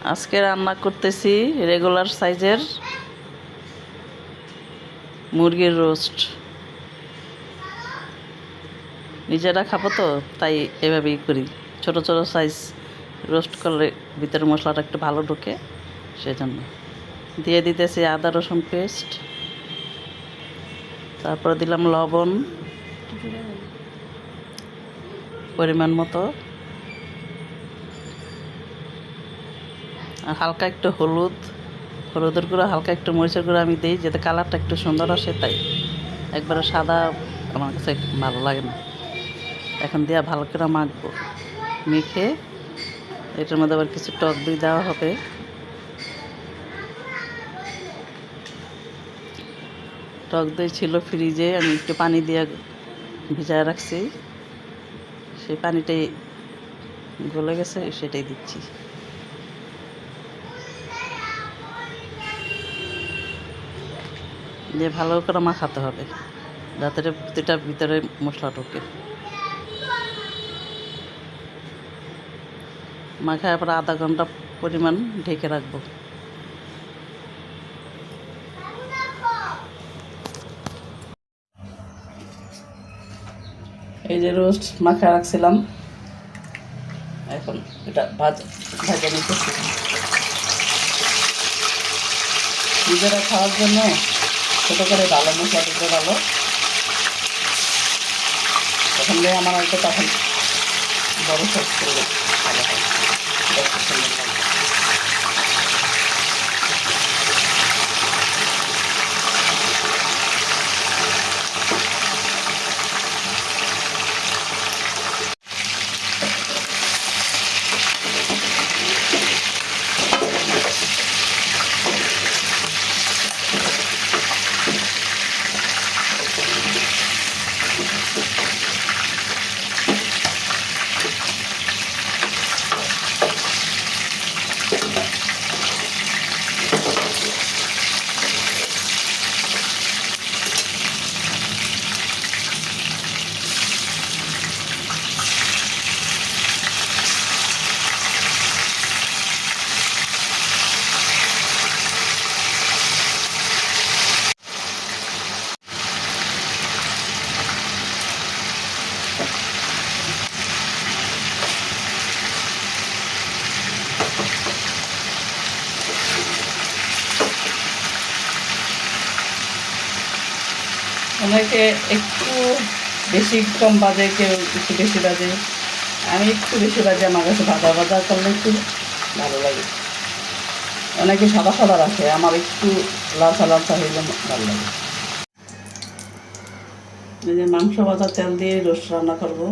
আজকে রান্না করতেছি রেগুলার সাইজের মুরগির রোস্ট। নিজেরা খাবো তো, তাই এভাবেই করি। ছোট ছোট সাইজ রোস্ট করলে ভিতরে মশলাটা একটু ভালো ঢোকে, সেজন্য দিয়ে দিতেছি আদা রসুন পেস্ট, তারপরে দিলাম লবণ পরিমাণ মতো, আর হালকা একটু হলুদের গুঁড়ো, হালকা একটু মরিচের গুঁড়ো আমি দিই যাতে কালারটা একটু সুন্দর আসে। তাই একবারে সাদা আমার কাছে ভালো লাগে না। এখন দিয়ে ভালো করে মাখবো, মেখে এটার মধ্যে আবার কিছু টক দই দেওয়া হবে। টক দই ছিল ফ্রিজে, আমি একটু পানি দিয়ে ভিজায় রাখছি, সেই পানিটাই গলে গেছে, সেটাই দিচ্ছি। দিয়ে ভালো করে মাখাতে হবে যাতে প্রতিটা ভিতরে মশলা ঢোকে। মাখায় পরে আধা ঘন্টা পরিমাণ ঢেকে রাখবো। এই যে রোস্ট মাখায় রাখছিলাম, এখন এটা ভাজা নিতেছি। নিজেরা খাওয়ার জন্য ছোটো করে ভালো মশলা দিতে ভালো, তখন আমার হয়তো তখন বড় সব করলে ভালো হয়, দেখতে সুন্দর লাগে। অনেকে একটু বেশি কম বাজে, কেউ একটু বেশি বাজে, আমি একটু বেশি বাজে। আমার কাছে ভাজা ভাজা করলে একটু ভালো লাগে। অনেকে সাদা সাদা রাখে, আমার একটু লালচা লালচা হইলে ভালো লাগে। এই যে মাংস ভাজা তেল দিয়ে রোস্ট রান্না করবো।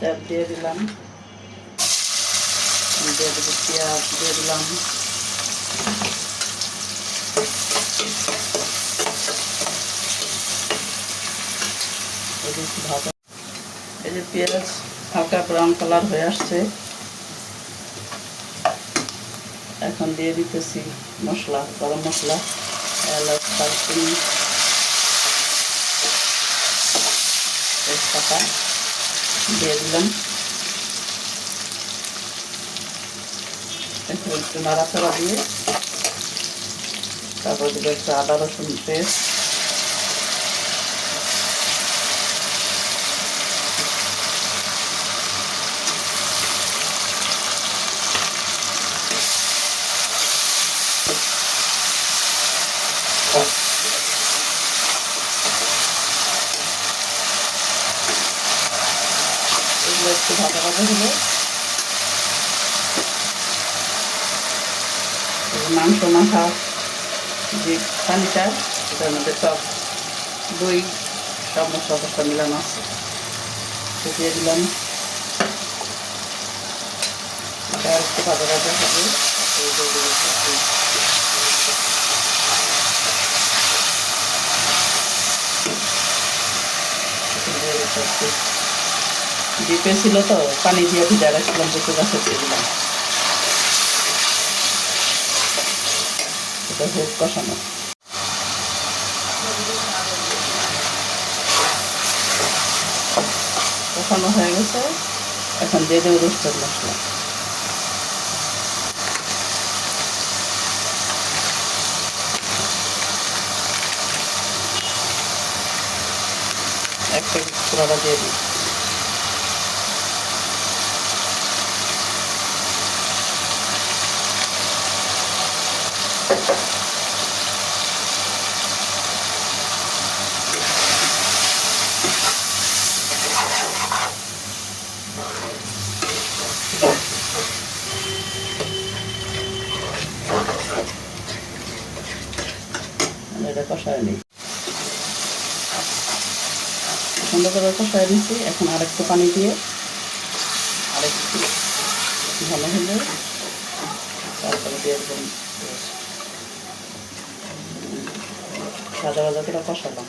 তেল দিয়ে দিলাম, দিয়ে দেবো পেঁয়াজ, দিয়ে দিলাম ভাজা। এই যে পেঁয়াজ হালকা ব্রাউন কালার হয়ে আসছে, এখন দিয়ে দিতেছি মশলা, গরম মশলা, এলাচ, দারচিনি, তেজপাতা দিয়ে দিলাম। এখন একটু নাড়াচাড়া দিয়ে তারপর দেবো একটু আদা রসুন পেস্ট, এগুলো একটু ভাজা ভাজা হলে মাংস মাখা যে পানিটা, এটার মধ্যে টক দই সব মশলা টসলা মিলানো আছে, দিয়ে দিলাম। এটা একটু ভাজা ভাজা হবে, ডিপে ছিল তো পানি দিয়ে ভিজা রাখছিলাম, দুটো গাছে দিয়ে দিলাম। এটা খুব কষানো। কষানো হয়ে গেছে, এখন দিয়ে দেবো রোস্টেড মশলা। এক প্যাকেট পুরোটা দিয়ে দিই। এটা কষায় নিই, সুন্দর করে কষায় নিচ্ছি। এখন আরেকটু পানি দিয়ে আরেকটু ভালো হলে তারপরে দিয়ে একদম ভাজা ভাজা করে কষালাম।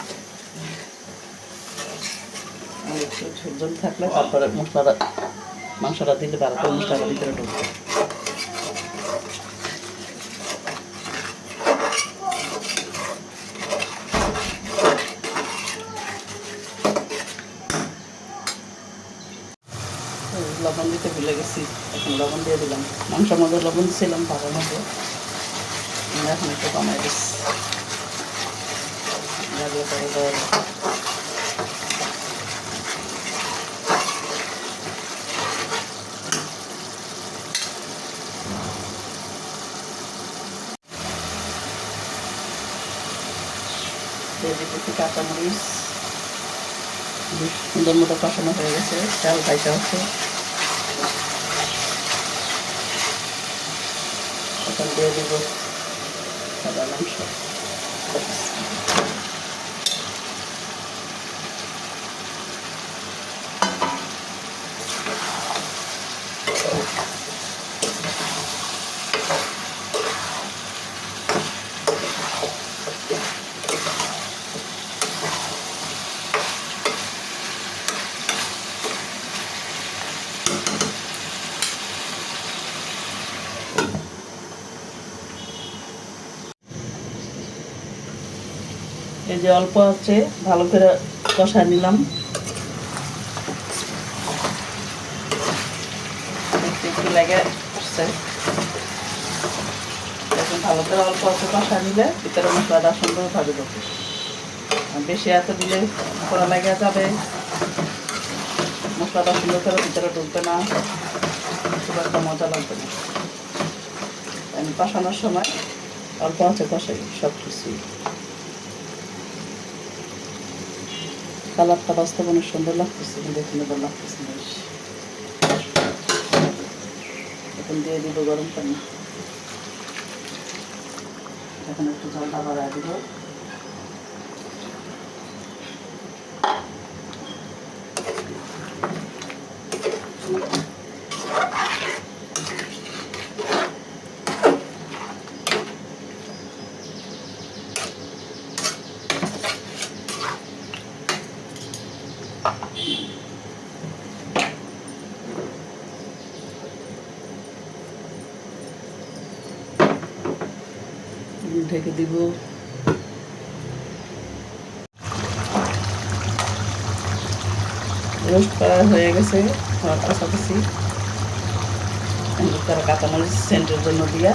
একটু ঝোল থাকলে তারপরে মাংসটা দিলে ভালো করে মশলাটা ভিতরে ঢুকবে। লবণ দিতে ভুলে গেছি, এখন লবণ দিয়ে দিলাম। মাংসের মধ্যে লবণ দিয়েছিলাম ভাজার মধ্যে, এখন একটু কমাই দিচ্ছি। দিয়ে দিতেছি কাঁচামরিচ। সুন্দর মতো কষানো হয়ে গেছে, চাল খাইতে হচ্ছে। এখন দিয়ে দেবো সাদা মাংস। এই যে অল্প আছে ভালো করে কষায় নিলাম। একটু লেগে আসছে, এখন ভালো করে অল্প অল্প কষায় নিলে ভিতরে মশলাটা সুন্দর ভাবে ঢোকে। বেশি এত দিলে কড়া লেগে যাবে, মশলাটা সুন্দর করে ভিতরে ঢুকবে না, খুব একটা মজা লাগবে না। আমি কষানোর সময় অল্প আছে কষাই সব কিছুই। কালারটা বাস্তবে অনেক সুন্দর লাগতেছে, কিন্তু সুন্দর লাগতেছে না। এখন দিয়ে দিব গরম পানি। এখন একটু ঝালটা বাড়ায় দিব। ঢেকে দিব। রোস্ট করা হয়ে গেছে কাছাকাছি, কাঁচামরিচ সেন্টের জন্য দিয়া